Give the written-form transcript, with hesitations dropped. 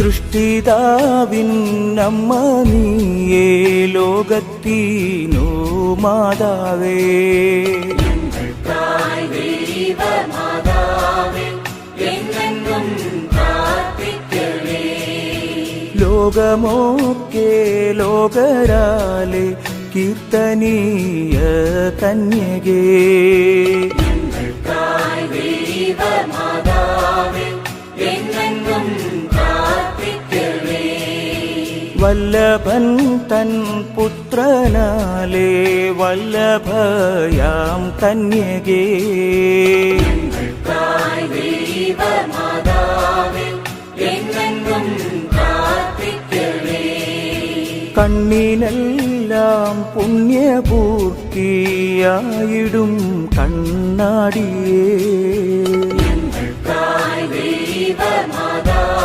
സൃഷ്ടിതാവിൻ അമ്മ നീയേ, ലോകത്തിനു മാതാവേ. ലോകമൊക്കെ ലോകരാലെ കീർത്തനീയ കന്യകേ, വല്ലഭൻ തൻ പുത്രനാലേ വല്ലഭയാം കന്യകേ, കണ്ണിനെല്ലാം പുണ്യപൂർത്തിയായിടും കണ്ണാടിയേ.